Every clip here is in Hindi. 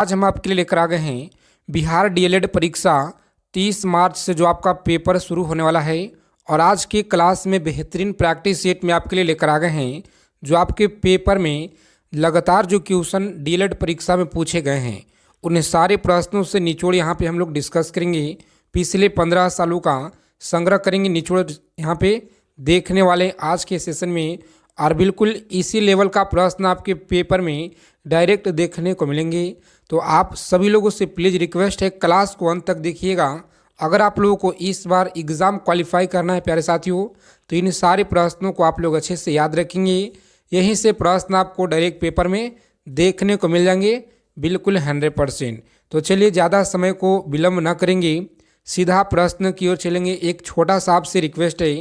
आज हम आपके लिए लेकर आ गए हैं बिहार डीएलएड परीक्षा 30 मार्च से जो आपका पेपर शुरू होने वाला है। और आज की क्लास में बेहतरीन प्रैक्टिस सेट में आपके लिए लेकर आ गए हैं जो आपके पेपर में लगातार जो क्वेश्चन डीएलएड परीक्षा में पूछे गए हैं उन्हें सारे प्रश्नों से निचोड़ यहाँ पे हम लोग डिस्कस करेंगे। पिछले 15 सालों का संग्रह करेंगे, निचोड़ यहाँ पे देखने वाले आज के सेशन में। और बिल्कुल इसी लेवल का प्रश्न आपके पेपर में डायरेक्ट देखने को मिलेंगे। तो आप सभी लोगों से प्लीज़ रिक्वेस्ट है, क्लास को अंत तक देखिएगा। अगर आप लोगों को इस बार एग्ज़ाम क्वालिफाई करना है प्यारे साथियों, तो इन सारे प्रश्नों को आप लोग अच्छे से याद रखेंगे। यहीं से प्रश्न आपको डायरेक्ट पेपर में देखने को मिल जाएंगे, बिल्कुल 100%। तो चलिए ज़्यादा समय को विलम्ब न करेंगे, सीधा प्रश्न की ओर चलेंगे। एक छोटा सा आपसे रिक्वेस्ट है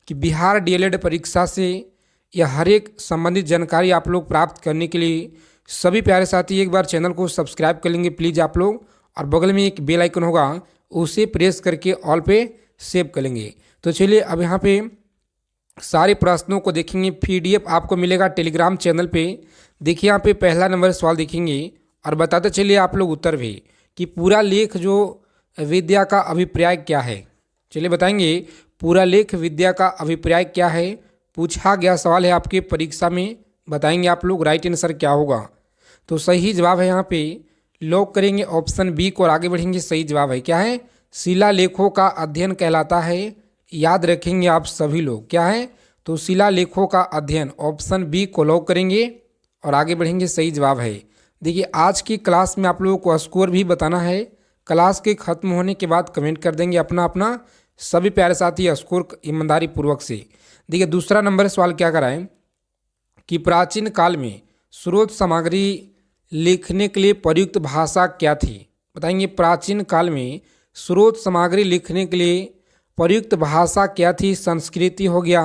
कि बिहार डीएलएड परीक्षा से या हर एक संबंधित जानकारी आप लोग प्राप्त करने के लिए सभी प्यारे साथी एक बार चैनल को सब्सक्राइब कर लेंगे प्लीज़ आप लोग। और बगल में एक बेल आइकन होगा, उसे प्रेस करके ऑल पे सेव कर लेंगे। तो चलिए अब यहाँ पे सारे प्रश्नों को देखेंगे। पीडीएफ आपको मिलेगा टेलीग्राम चैनल पे। देखिए यहाँ पे पहला नंबर सवाल देखेंगे और बताते चलिए आप लोग उत्तर भी कि पूरा लेख जो विद्या का अभिप्राय क्या है। चलिए बताएंगे पूरा लेख विद्या का अभिप्राय क्या है, पूछा गया सवाल है आपके परीक्षा में। बताएंगे आप लोग राइट आंसर क्या होगा। तो सही जवाब है यहाँ पे लॉक करेंगे ऑप्शन बी को और आगे बढ़ेंगे। सही जवाब है क्या है, शिलालेखों का अध्ययन कहलाता है। याद रखेंगे आप सभी लोग क्या है, तो शिलालेखों का अध्ययन ऑप्शन बी को लॉक करेंगे और आगे बढ़ेंगे। सही जवाब है। देखिए आज की क्लास में आप लोगों को स्कोर भी बताना है। क्लास के खत्म होने के बाद कमेंट कर देंगे अपना अपना सभी प्यारे साथी स्कोर ईमानदारी पूर्वक से। देखिए दूसरा नंबर सवाल क्या कराएं कि प्राचीन काल में स्रोत सामग्री लिखने के लिए प्रयुक्त भाषा क्या थी। बताएंगे प्राचीन काल में स्रोत सामग्री लिखने के लिए प्रयुक्त भाषा क्या थी। संस्कृति हो गया,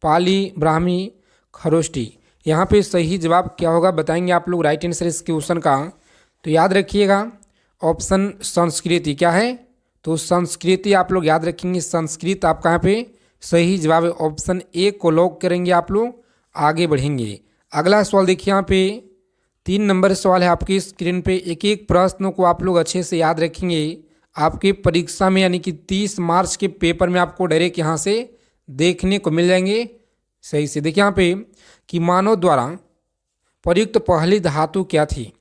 पाली, ब्राह्मी, खरोष्टी। यहाँ पे सही जवाब क्या होगा बताएंगे आप लोग राइट आंसर इस क्वेश्चन का। तो याद रखिएगा ऑप्शन संस्कृति क्या है, तो संस्कृति आप लोग याद रखेंगे। संस्कृत आपका यहाँ पे सही जवाब है, ऑप्शन ए को लॉक करेंगे आप लोग। आगे बढ़ेंगे। अगला सवाल देखिए यहाँ पे 3 नंबर सवाल है आपकी स्क्रीन पे। एक एक प्रश्नों को आप लोग अच्छे से याद रखेंगे आपके परीक्षा में, यानी कि 30 मार्च के पेपर में आपको डायरेक्ट यहाँ से देखने को मिल जाएंगे। सही से देखिए यहाँ पे कि मानव द्वारा प्रयुक्त पहली धातु क्या थी।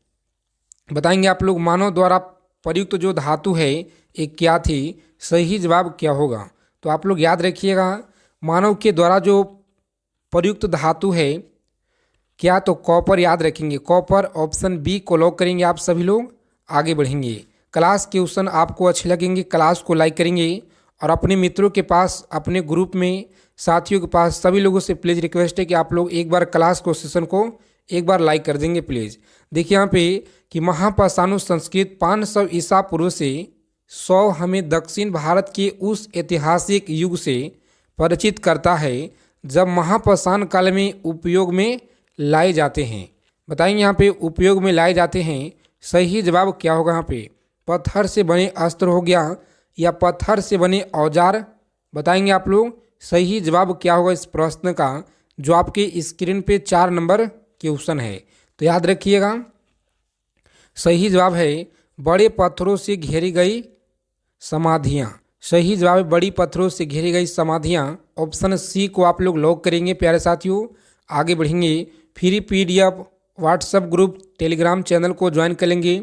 बताएंगे आप लोग मानव द्वारा प्रयुक्त जो धातु है ये क्या थी। सही जवाब क्या होगा, तो आप लोग याद रखिएगा मानव के द्वारा जो प्रयुक्त धातु है क्या, तो कॉपर याद रखेंगे। कॉपर ऑप्शन बी को लॉक करेंगे आप सभी लोग। आगे बढ़ेंगे। क्लास के क्वेश्चन आपको अच्छे लगेंगे, क्लास को लाइक करेंगे और अपने मित्रों के पास, अपने ग्रुप में, साथियों के पास सभी लोगों से प्लीज़ रिक्वेस्ट है कि आप लोग एक बार क्लास को सेशन को एक बार लाइक कर देंगे प्लीज़। देखिए यहाँ पे कि महापाषाणु संस्कृत 500 ईसा पूर्व से 100 हमें दक्षिण भारत के उस ऐतिहासिक युग से परिचित करता है जब महापाषाण काल में उपयोग में लाए जाते हैं। बताएंगे यहाँ पे उपयोग में लाए जाते हैं। सही जवाब क्या होगा यहाँ पे, पत्थर से बने अस्त्र हो गया या पत्थर से बने औजार। बताएंगे आप लोग सही जवाब क्या होगा इस प्रश्न का, जो आपके स्क्रीन पे 4 नंबर क्वेश्चन है। तो याद रखिएगा सही जवाब है बड़े पत्थरों से घेरी गई समाधियाँ। सही जवाब है बड़ी पत्थरों से घेरी गई समाधियाँ। ऑप्शन सी को आप लोग लॉक करेंगे प्यारे साथियों। आगे बढ़ेंगे। Free PDF WhatsApp group Telegram channel को ज्वाइन कर लेंगे,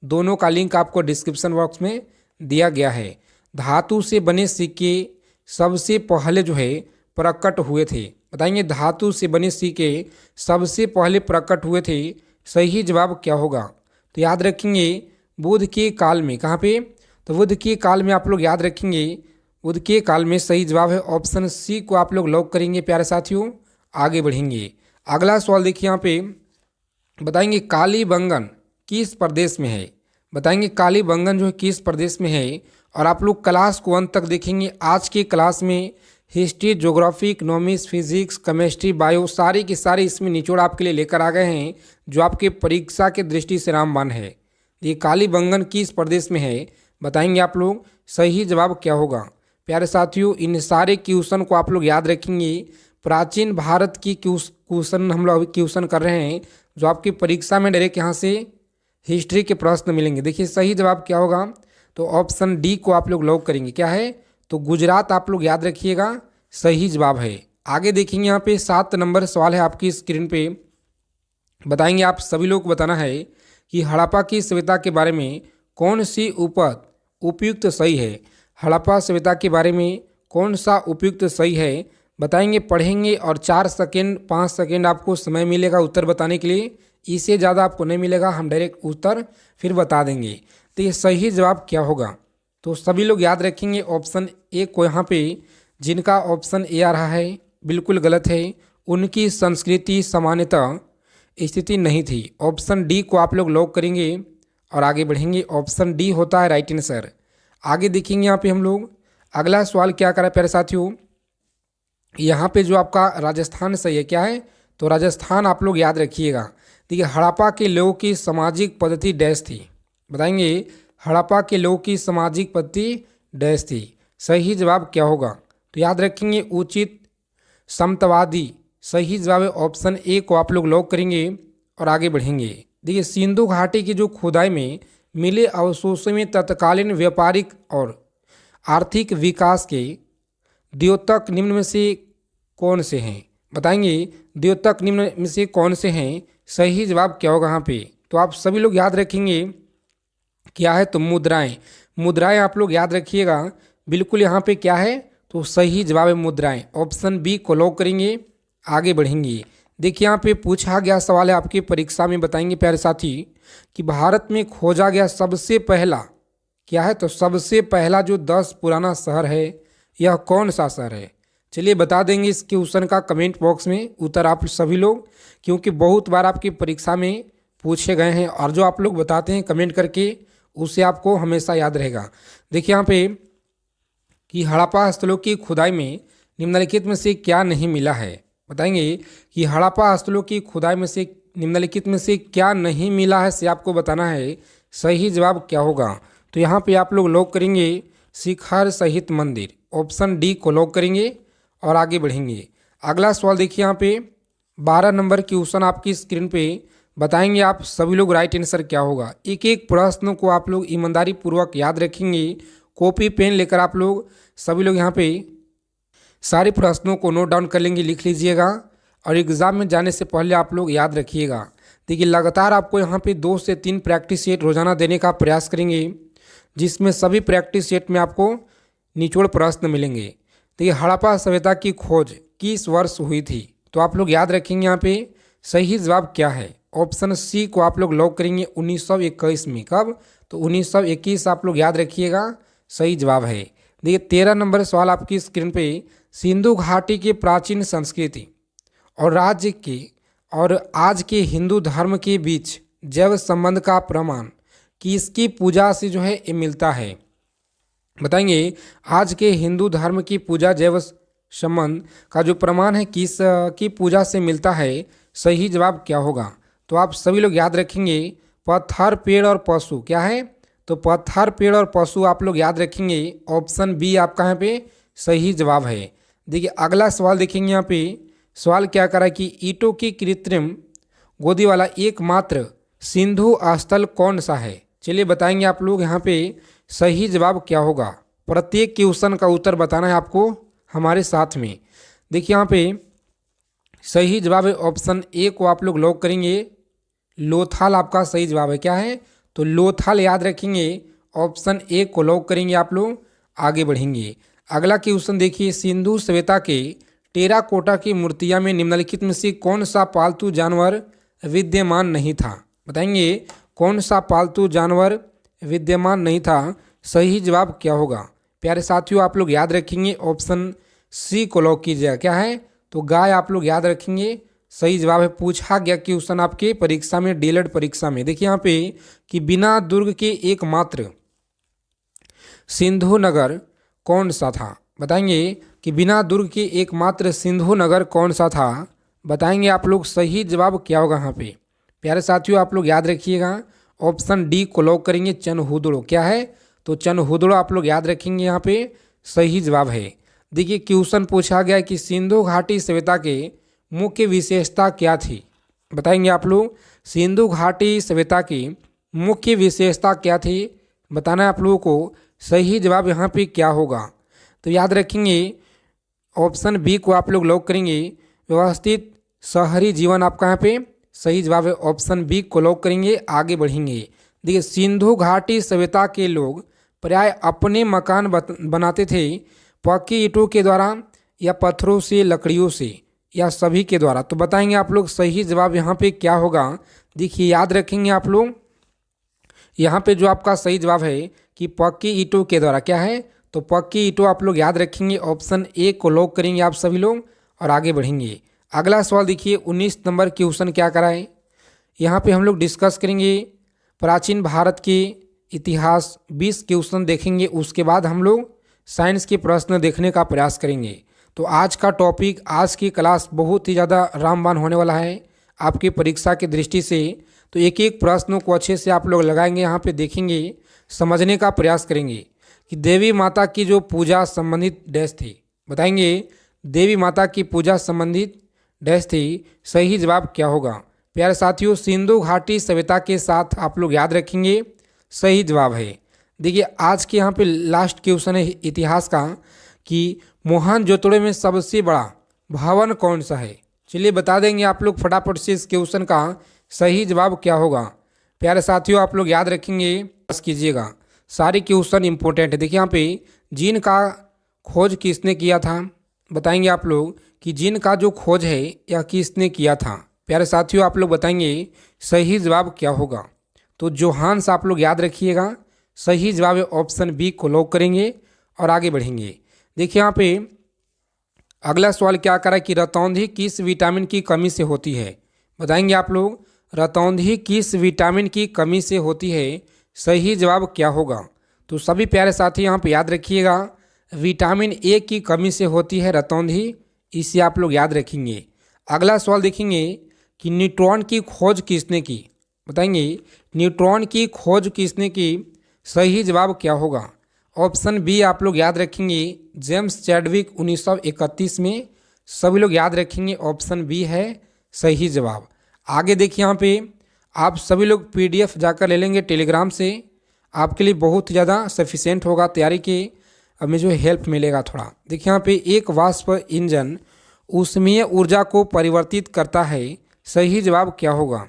दोनों का लिंक आपको डिस्क्रिप्शन बॉक्स में दिया गया है। धातु से बने सिक्के सबसे पहले जो है प्रकट हुए थे। बताएंगे धातु से बने सिक्के सबसे पहले प्रकट हुए थे। सही जवाब क्या होगा, तो याद रखेंगे बुद्ध के काल में। कहाँ पे, तो बुद्ध के काल में आप लोग याद रखेंगे बुद्ध के काल में। सही जवाब है ऑप्शन सी को आप लोग लॉक करेंगे प्यारे साथियों। आगे बढ़ेंगे। अगला सवाल देखिए यहाँ पे बताएंगे कालीबंगन किस प्रदेश में है। बताएंगे कालीबंगन जो है किस प्रदेश में है। और आप लोग क्लास को अंत तक देखेंगे। आज की क्लास में history, geography, economics, physics, chemistry, bio सारी की सारी इसमें निचोड़ आपके लिए लेकर आ गए हैं जो आपके परीक्षा के दृष्टि से रामबाण है। ये कालीबंगन किस प्रदेश में है बताएंगे आप लोग। सही जवाब क्या होगा प्यारे साथियों, इन सारे क्वेश्चन को आप लोग याद रखेंगे। प्राचीन भारत की क्वेश्चन हम लोग क्वेश्चन कर रहे हैं जो आपकी परीक्षा में डायरेक्ट यहाँ से हिस्ट्री के प्रश्न मिलेंगे। देखिए सही जवाब क्या होगा, तो ऑप्शन डी को आप लोग लॉक करेंगे। क्या है, तो गुजरात आप लोग याद रखिएगा, सही जवाब है। आगे देखेंगे यहाँ पे 7 नंबर सवाल है आपकी स्क्रीन पे। बताएंगे आप सभी लोग को बताना है कि हड़प्पा की सभ्यता के बारे में कौन सी उपयुक्त सही है। हड़प्पा सभ्यता के बारे में कौन सा उपयुक्त सही है बताएंगे, पढ़ेंगे और 4 सेकेंड 5 सेकेंड आपको समय मिलेगा उत्तर बताने के लिए। इससे ज़्यादा आपको नहीं मिलेगा, हम डायरेक्ट उत्तर फिर बता देंगे। तो ये सही जवाब क्या होगा, तो सभी लोग याद रखेंगे ऑप्शन ए को। यहाँ पे जिनका ऑप्शन ए आ रहा है बिल्कुल गलत है, उनकी संस्कृति सामान्यतः स्थिति नहीं थी। ऑप्शन डी को आप लोग लॉक करेंगे और आगे बढ़ेंगे। ऑप्शन डी होता है राइट आंसर। आगे देखेंगे यहाँ पे हम लोग अगला सवाल क्या करा प्यारे साथियों, यहाँ पे जो आपका राजस्थान सही है। क्या है, तो राजस्थान आप लोग याद रखिएगा। देखिए हड़प्पा के लोगों की सामाजिक पद्धति डैश थी। बताएंगे हड़प्पा के लोगों की सामाजिक पद्धति डैश थी। सही जवाब क्या होगा, तो याद रखेंगे उचित समतावादी। सही जवाब है ऑप्शन ए को आप लोग लॉक करेंगे और आगे बढ़ेंगे। देखिए सिंधु घाटी की जो खुदाई में मिले अवशेषों में तत्कालीन व्यापारिक और आर्थिक विकास के द्योतक निम्न में से कौन से हैं। बताएंगे द्योतक निम्न में से कौन से हैं। सही जवाब क्या होगा यहाँ पे, तो आप सभी लोग याद रखेंगे क्या है, तो मुद्राएं। मुद्राएं आप लोग याद रखिएगा बिल्कुल। यहाँ पे क्या है, तो सही जवाब है मुद्राएं। ऑप्शन बी को लॉक करेंगे, आगे बढ़ेंगे। देखिए यहाँ पे पूछा गया सवाल है आपकी परीक्षा में। बताएंगे प्यारे साथी कि भारत में खोजा गया सबसे पहला क्या है, तो सबसे पहला जो 10 पुराना शहर है यह कौन सा शहर है। चलिए बता देंगे इस क्वेश्चन का कमेंट बॉक्स में उत्तर आप सभी लोग, क्योंकि बहुत बार आपकी परीक्षा में पूछे गए हैं और जो आप लोग बताते हैं कमेंट करके उससे आपको हमेशा याद रहेगा। देखिए यहाँ पे कि हड़प्पा स्थलों की खुदाई में निम्नलिखित में से क्या नहीं मिला है। बताएंगे कि हड़प्पा स्थलों की खुदाई में से निम्नलिखित में से क्या नहीं मिला है, से आपको बताना है सही जवाब क्या होगा। तो यहाँ पे आप लोग लॉक करेंगे शिखर सहित मंदिर। ऑप्शन डी को लॉक करेंगे और आगे बढ़ेंगे। अगला सवाल देखिए यहाँ पे 12 नंबर क्वेश्चन आपकी स्क्रीन पे। बताएंगे आप सभी लोग राइट आंसर क्या होगा। एक एक प्रश्न को आप लोग ईमानदारी पूर्वक याद रखेंगे। कॉपी पेन लेकर आप लोग सभी लोग यहाँ पे सारे प्रश्नों को नोट डाउन कर लेंगे, लिख लीजिएगा और एग्ज़ाम में जाने से पहले आप लोग याद रखिएगा। देखिए लगातार आपको यहाँ पे 2 से 3 प्रैक्टिस सेट रोजाना देने का प्रयास करेंगे, जिसमें सभी प्रैक्टिस सेट में आपको निचोड़ प्रश्न मिलेंगे। देखिए हड़प्पा सभ्यता की खोज किस वर्ष हुई थी, तो आप लोग याद रखेंगे यहाँ पे सही जवाब क्या है। ऑप्शन सी को आप लोग लॉक करेंगे 1921 में। कब, तो 1921 आप लोग याद रखिएगा, सही जवाब है। देखिए 13 नंबर सवाल आपकी स्क्रीन पे। सिंधु घाटी के प्राचीन संस्कृति और राज्य के और आज के हिंदू धर्म के बीच जैव संबंध का प्रमाण किसकी पूजा से जो है ये मिलता है। बताएंगे आज के हिंदू धर्म की पूजा जैव संबंध का जो प्रमाण है किस की पूजा से मिलता है। सही जवाब क्या होगा, तो आप सभी लोग याद रखेंगे पत्थर पेड़ और पशु। क्या है, तो पत्थर पेड़ और पशु आप लोग याद रखेंगे। ऑप्शन बी आपका यहाँ पे सही जवाब है। देखिए अगला सवाल देखेंगे यहाँ पे। सवाल क्या करा कि ईंटों की कृत्रिम गोदी वाला एकमात्र सिंधु स्थल कौन सा है। चलिए बताएंगे आप लोग यहाँ पे सही जवाब क्या होगा। प्रत्येक क्वेश्चन का उत्तर बताना है आपको हमारे साथ में। देखिए यहाँ पे सही जवाब है ऑप्शन ए को आप लोग लॉक करेंगे। लोथाल आपका सही जवाब है। क्या है, तो लोथाल याद रखेंगे। ऑप्शन ए को लॉक करेंगे आप लोग, आगे बढ़ेंगे। अगला क्वेश्चन देखिए सिंधु सभ्यता के टेराकोटा की मूर्तियां में निम्नलिखित में से कौन सा पालतू जानवर विद्यमान नहीं था। बताएंगे कौन सा पालतू जानवर विद्यमान नहीं था। सही जवाब क्या होगा प्यारे साथियों, आप लोग याद रखेंगे ऑप्शन सी को लॉक कीजिएगा। क्या है, तो गाय आप लोग याद रखेंगे, सही जवाब है। पूछा गया क्वेश्चन आपके परीक्षा में डीएलएड परीक्षा में। देखिए यहाँ पे कि बिना दुर्ग के एकमात्र सिंधु नगर कौन सा था। बताएंगे कि बिना दुर्ग के एकमात्र सिंधु नगर कौन सा था। बताएंगे आप लोग सही जवाब क्या होगा यहाँ पे प्यारे साथियों, आप लोग याद रखिएगा। ऑप्शन डी को लॉक करेंगे चनहुदड़ो। क्या है, तो चनहुदड़ो आप लोग याद रखेंगे, यहाँ पे सही जवाब है। देखिए क्वेश्चन पूछा गया कि सिंधु घाटी सभ्यता के मुख्य विशेषता क्या थी। बताएंगे आप लोग सिंधु घाटी सभ्यता की मुख्य विशेषता क्या थी, बताना है आप लोगों को। सही जवाब यहाँ पे क्या होगा, तो याद रखेंगे ऑप्शन बी को आप लोग लॉक करेंगे। व्यवस्थित शहरी जीवन आपका यहाँ पे सही जवाब है, ऑप्शन बी को लॉक करेंगे, आगे बढ़ेंगे। देखिए सिंधु घाटी सभ्यता के लोग प्राय अपने मकान बनाते थे पक्की ईंटों के द्वारा या पत्थरों से, लकड़ियों से, या सभी के द्वारा। तो बताएंगे आप लोग सही जवाब यहाँ पे क्या होगा। देखिए याद रखेंगे आप लोग, यहाँ पे जो आपका सही जवाब है कि पक्की ईंटों के द्वारा क्या है, तो पक्की ईंटों आप लोग याद रखेंगे, ऑप्शन ए को लॉक करेंगे आप सभी लोग और आगे बढ़ेंगे। अगला सवाल देखिए 19 नंबर क्वेश्चन क्या कराए, यहाँ पे हम लोग डिस्कस करेंगे प्राचीन भारत के इतिहास। 20 क्वेश्चन देखेंगे, उसके बाद हम लोग साइंस के प्रश्न देखने का प्रयास करेंगे। तो आज का टॉपिक, आज की क्लास बहुत ही ज़्यादा रामबाण होने वाला है आपकी परीक्षा की दृष्टि से। तो एक एक प्रश्नों को अच्छे से आप लोग लगाएंगे, यहाँ पे देखेंगे, समझने का प्रयास करेंगे कि देवी माता की जो पूजा संबंधित डैश थी, बताएंगे देवी माता की पूजा संबंधित डैश थी, सही जवाब क्या होगा। प्यारे साथियों सिंधु घाटी सभ्यता के साथ आप लोग याद रखेंगे सही जवाब है। देखिए आज के यहाँ पे लास्ट क्वेश्चन है इतिहास का कि मोहनजोदड़ो में सबसे बड़ा भवन कौन सा है। चलिए बता देंगे आप लोग फटाफट से इस क्वेश्चन का सही जवाब क्या होगा। प्यारे साथियों आप लोग याद रखेंगे, बस कीजिएगा, सारे क्वेश्चन इंपॉर्टेंट है। देखिए यहाँ पे जीन का खोज किसने किया था, बताएंगे आप लोग कि जीन का जो खोज है यह किसने किया था। प्यारे साथियों आप लोग बताएंगे सही जवाब क्या होगा। तो जोहान्स आप लोग याद रखिएगा, सही जवाब है, ऑप्शन बी को लॉक करेंगे और आगे बढ़ेंगे। देखिए यहाँ पे अगला सवाल क्या करा कि रतौंधी किस विटामिन की कमी से होती है, बताएंगे आप लोग रतौंधी किस विटामिन की कमी से होती है, सही जवाब क्या होगा। तो सभी प्यारे साथी यहाँ पे याद रखिएगा, विटामिन ए की कमी से होती है रतौंधी, इसे आप लोग याद रखेंगे। अगला सवाल देखेंगे कि न्यूट्रॉन की खोज किसने की, बताएंगे न्यूट्रॉन की खोज किसने की, सही जवाब क्या होगा। ऑप्शन बी आप लोग याद रखेंगे, जेम्स चैडविक 1931 में, सभी लोग याद रखेंगे, ऑप्शन बी है सही जवाब। आगे देखिए यहाँ पे आप सभी लोग पीडीएफ जाकर ले लेंगे टेलीग्राम से, आपके लिए बहुत ज़्यादा सफिशिएंट होगा तैयारी के, अब में जो हेल्प मिलेगा थोड़ा। देखिए यहाँ पे एक वाष्प इंजन ऊष्मीय ऊर्जा को परिवर्तित करता है, सही जवाब क्या होगा।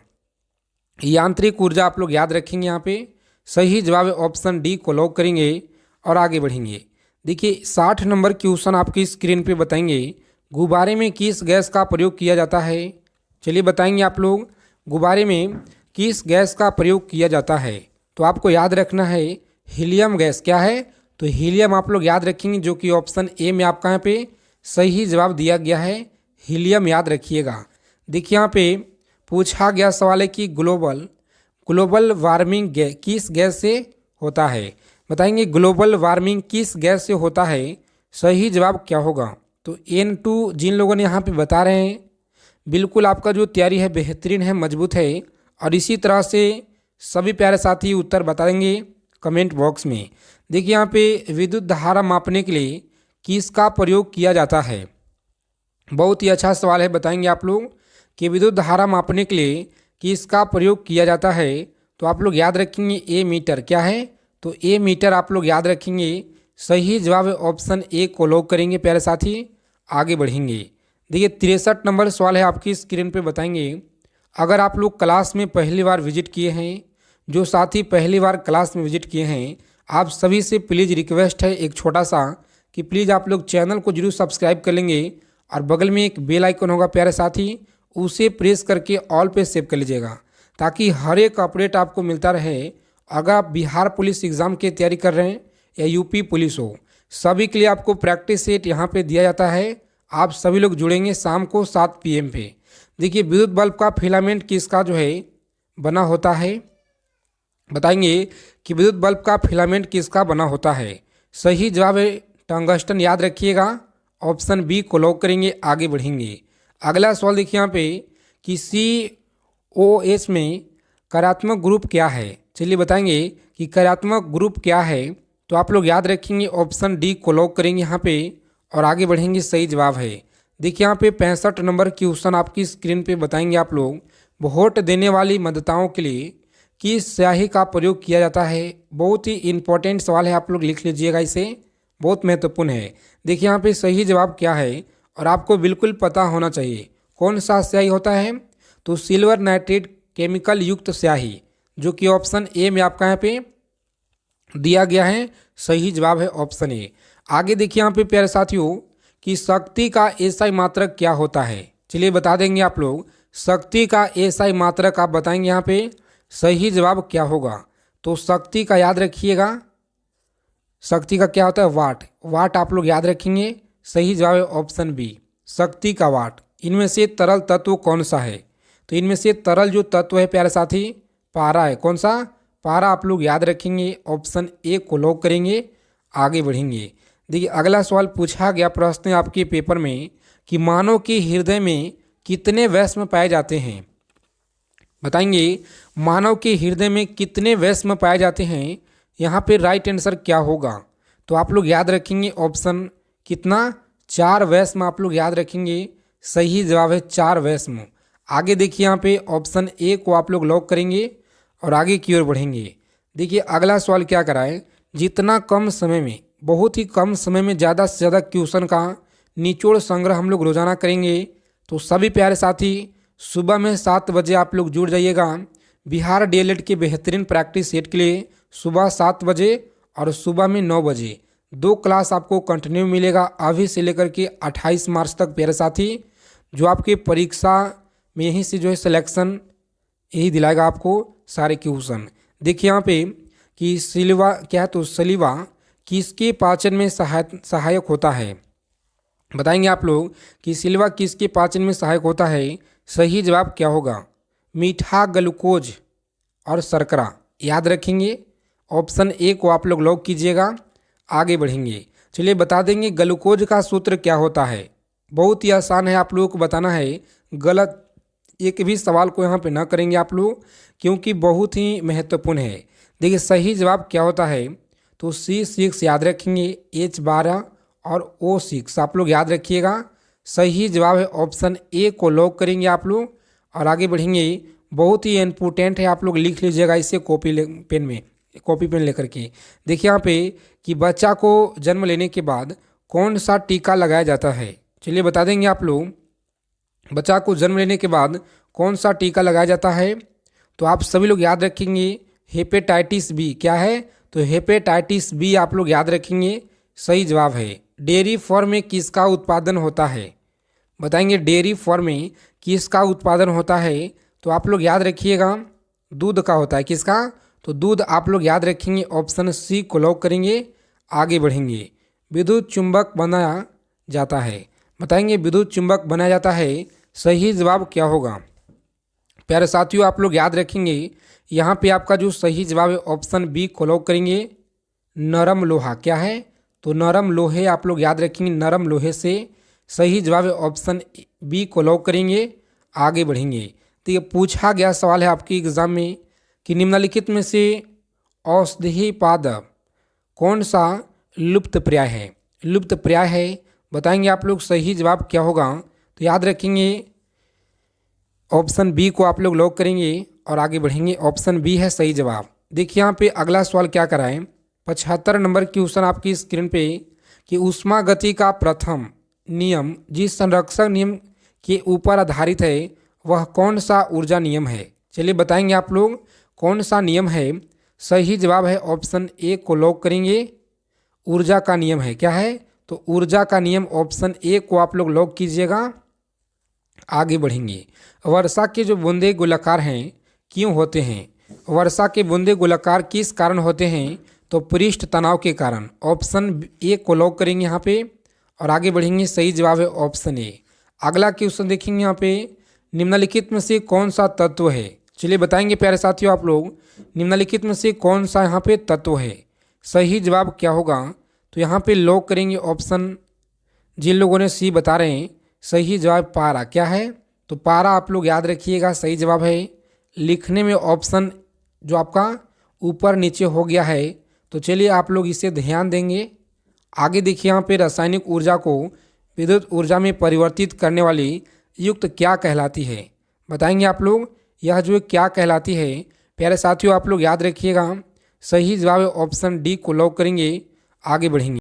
यांत्रिक ऊर्जा आप लोग याद रखेंगे, यहाँ पे सही जवाब है, ऑप्शन डी को लॉक करेंगे और आगे बढ़ेंगे। देखिए 60 नंबर क्वेश्चन आपकी स्क्रीन पे बताएंगे गुब्बारे में किस गैस का प्रयोग किया जाता है। चलिए बताएंगे आप लोग गुब्बारे में किस गैस का प्रयोग किया जाता है, तो आपको याद रखना है हीलियम गैस। क्या है, तो हीलियम आप लोग याद रखेंगे, जो कि ऑप्शन ए में आपका यहाँ पे सही जवाब दिया गया है, हीलियम याद रखिएगा। देखिए यहाँ पे पूछा गया सवाल है कि ग्लोबल वार्मिंग किस गैस से होता है, बताएंगे ग्लोबल वार्मिंग किस गैस से होता है, सही जवाब क्या होगा। तो N2 जिन लोगों ने यहाँ पे बता रहे हैं, बिल्कुल आपका जो तैयारी है बेहतरीन है, मजबूत है, और इसी तरह से सभी प्यारे साथी उत्तर बता देंगे कमेंट बॉक्स में। देखिए यहाँ पे विद्युत धारा मापने के लिए किसका प्रयोग किया जाता है, बहुत ही अच्छा सवाल है, बताएंगे आप लोग कि विद्युत धारा मापने के लिए किसका प्रयोग किया जाता है, तो आप लोग याद रखेंगे ए मीटर। क्या है, तो ए मीटर आप लोग याद रखेंगे, सही जवाब है, ऑप्शन ए को लॉक करेंगे प्यारे साथी, आगे बढ़ेंगे। देखिए 63 नंबर सवाल है आपकी स्क्रीन पे, बताएंगे अगर आप लोग क्लास में पहली बार विजिट किए हैं, जो साथी पहली बार क्लास में विजिट किए हैं, आप सभी से प्लीज़ रिक्वेस्ट है एक छोटा सा कि प्लीज़ आप लोग चैनल को जरूर सब्सक्राइब कर लेंगे और बगल में एक बेल आइकन होगा प्यारे साथी, उसे प्रेस करके ऑल पे सेव कर लीजिएगा, ताकि हर एक अपडेट आपको मिलता रहे। अगर आप बिहार पुलिस एग्ज़ाम की तैयारी कर रहे हैं या यूपी पुलिस हो, सभी के लिए आपको प्रैक्टिस सेट यहाँ पे दिया जाता है। आप सभी लोग जुड़ेंगे शाम को 7 PM पे। देखिए विद्युत बल्ब का फिलामेंट किसका जो है बना होता है, बताएंगे कि विद्युत बल्ब का फिलामेंट किसका बना होता है, सही जवाब है टंगस्टन, याद रखिएगा, ऑप्शन बी को लॉक करेंगे, आगे बढ़ेंगे। अगला सवाल देखिए यहाँ पे कि COS में कार्यात्मक ग्रुप क्या है, चलिए बताएंगे कि कार्यात्मक ग्रुप क्या है, तो आप लोग याद रखेंगे, ऑप्शन डी को लॉक करेंगे यहाँ पे और आगे बढ़ेंगे, सही जवाब है। देखिए यहाँ पे 65 नंबर क्वेश्चन आपकी स्क्रीन पे बताएंगे आप लोग वोट देने वाली मतदाताओं के लिए किस स्याही का प्रयोग किया जाता है? बहुत ही इंपॉर्टेंट सवाल है, आप लोग लिख लीजिएगा इसे, बहुत महत्वपूर्ण है। देखिए यहाँ पे सही जवाब क्या है और आपको बिल्कुल पता होना चाहिए कौन सा स्याही होता है। तो सिल्वर नाइट्रेट केमिकल युक्त स्याही, जो कि ऑप्शन ए में आपका यहाँ पे दिया गया है, सही जवाब है ऑप्शन ए। आगे देखिए यहाँ पे प्यारे साथियों कि शक्ति का एसआई मात्रक क्या होता है। चलिए बता देंगे आप लोग, शक्ति का एसआई मात्रक आप बताएंगे यहाँ पे सही जवाब क्या होगा। तो शक्ति का याद रखिएगा, शक्ति का क्या होता है? वाट। वाट आप लोग याद रखेंगे, सही जवाब है ऑप्शन बी, शक्ति का वाट। इनमें से तरल तत्व कौन सा है? तो इनमें से तरल जो तत्व है प्यारे साथी, पारा है। कौन सा? पारा आप लोग याद रखेंगे, ऑप्शन ए को लॉक करेंगे, आगे बढ़ेंगे। देखिए अगला सवाल पूछा गया प्रश्न है आपके पेपर में कि मानव के हृदय में कितने वैष्म पाए जाते हैं? बताएंगे मानव के हृदय में कितने वैष्म पाए जाते हैं। यहाँ पे राइट आंसर क्या होगा? तो आप लोग याद रखेंगे ऑप्शन कितना, 4 वैष्म आप लोग याद रखेंगे, सही जवाब है 4 वैष्म। आगे देखिए यहाँ पे ऑप्शन ए को आप लोग लॉक करेंगे और आगे की ओर बढ़ेंगे। देखिए अगला सवाल क्या कराए, जितना कम समय में, बहुत ही कम समय में ज़्यादा से ज़्यादा क्वेश्चन का निचोड़ संग्रह हम लोग रोजाना करेंगे। तो सभी प्यारे साथी सुबह में 7 बजे आप लोग जुड़ जाइएगा बिहार डीएलएड के बेहतरीन प्रैक्टिस सेट के लिए। सुबह 7 बजे और सुबह में 9 बजे 2 क्लास आपको कंटिन्यू मिलेगा अभी से लेकर के 28 मार्च तक प्यारे साथी, जो आपके परीक्षा में यहीं से जो है सिलेक्शन यही दिलाएगा आपको सारे क्वेश्चन। देखिए यहाँ पे कि सिल्वा क्या है, तो सलीवा किसके पाचन में सहायक होता है? बताएंगे आप लोग कि सिल्वा किसके पाचन में सहायक होता है। सही जवाब क्या होगा? मीठा, ग्लूकोज और शर्करा याद रखेंगे, ऑप्शन ए को आप लोग लॉक कीजिएगा, आगे बढ़ेंगे। चलिए बता देंगे ग्लूकोज का सूत्र क्या होता है। बहुत ही आसान है, आप लोगों को बताना है, गलत एक भी सवाल को यहाँ पे ना करेंगे आप लोग, क्योंकि बहुत ही महत्वपूर्ण है। देखिए सही जवाब क्या होता है, तो C6 याद रखेंगे, H12 और O6 आप लोग याद रखिएगा। सही जवाब है ऑप्शन ए को लॉक करेंगे आप लोग और आगे बढ़ेंगे। बहुत ही इम्पोर्टेंट है, आप लोग लिख लीजिएगा इसे कॉपी पेन लेकर के। देखिए यहाँ पे कि बच्चा को जन्म लेने के बाद कौन सा टीका लगाया जाता है। चलिए बता देंगे आप लोग, बच्चा को जन्म लेने के बाद कौन सा टीका लगाया जाता है। तो आप सभी लोग याद रखेंगे हेपेटाइटिस बी। क्या है? तो हेपेटाइटिस बी आप लोग याद रखेंगे, सही जवाब है। डेयरी फार्म में किसका उत्पादन होता है? बताएंगे डेयरी फार्म में किसका उत्पादन होता है। तो आप लोग याद रखिएगा दूध का होता है। किसका? तो दूध आप लोग याद रखेंगे, ऑप्शन सी को लॉक करेंगे, आगे बढ़ेंगे। विद्युत चुंबक बनाया जाता है। बताएंगे विद्युत चुंबक बनाया जाता है, सही जवाब क्या होगा? प्यारे साथियों आप लोग याद रखेंगे, यहाँ पे आपका जो सही जवाब है ऑप्शन बी को लॉक करेंगे, नरम लोहा। क्या है? तो नरम लोहे आप लोग याद रखेंगे, नरम लोहे से। सही जवाब है ऑप्शन बी को लॉक करेंगे, आगे बढ़ेंगे। तो ये पूछा गया सवाल है आपके एग्जाम में कि निम्नलिखित में से औषधि पादप कौन सा लुप्त प्राय है? लुप्त प्राय है, बताएंगे आप लोग सही जवाब क्या होगा। तो याद रखेंगे ऑप्शन बी को आप लोग लॉक करेंगे और आगे बढ़ेंगे, ऑप्शन बी है सही जवाब। देखिए यहाँ पे अगला सवाल क्या कराएं, 75 नंबर क्वेश्चन आपकी स्क्रीन पे कि ऊष्मा गति का प्रथम नियम जिस संरक्षक नियम के ऊपर आधारित है वह कौन सा ऊर्जा नियम है। चलिए बताएंगे आप लोग कौन सा नियम है। सही जवाब है ऑप्शन ए को लॉक करेंगे, ऊर्जा का नियम है। क्या है? तो ऊर्जा का नियम, ऑप्शन ए को आप लोग लॉक कीजिएगा, आगे बढ़ेंगे। वर्षा के जो बूंदे गोलाकार हैं क्यों होते हैं? वर्षा के बूंदे गोलाकार किस कारण होते हैं? तो पृष्ठ तनाव के कारण, ऑप्शन ए को लॉक करेंगे यहाँ पे और आगे बढ़ेंगे। सही जवाब है ऑप्शन ए। अगला क्वेश्चन देखेंगे यहाँ पे, निम्नलिखित में से कौन सा तत्व है। चलिए बताएंगे प्यारे साथियों आप लोग, निम्नलिखित में से कौन सा यहाँ पे तत्व है। सही जवाब क्या होगा? तो यहाँ पे लॉक करेंगे ऑप्शन, जिन लोगों ने सी बता रहे हैं, सही जवाब पारा। क्या है? तो पारा आप लोग याद रखिएगा, सही जवाब है। लिखने में ऑप्शन जो आपका ऊपर नीचे हो गया है, तो चलिए आप लोग इसे ध्यान देंगे। आगे देखिए यहाँ पे रासायनिक ऊर्जा को विद्युत ऊर्जा में परिवर्तित करने वाली युक्त क्या कहलाती है। बताएंगे आप लोग, यह जो क्या कहलाती है, प्यारे साथियों, आप लोग याद रखिएगा, सही जवाब ऑप्शन डी को लॉक करेंगे, आगे बढ़ेंगे।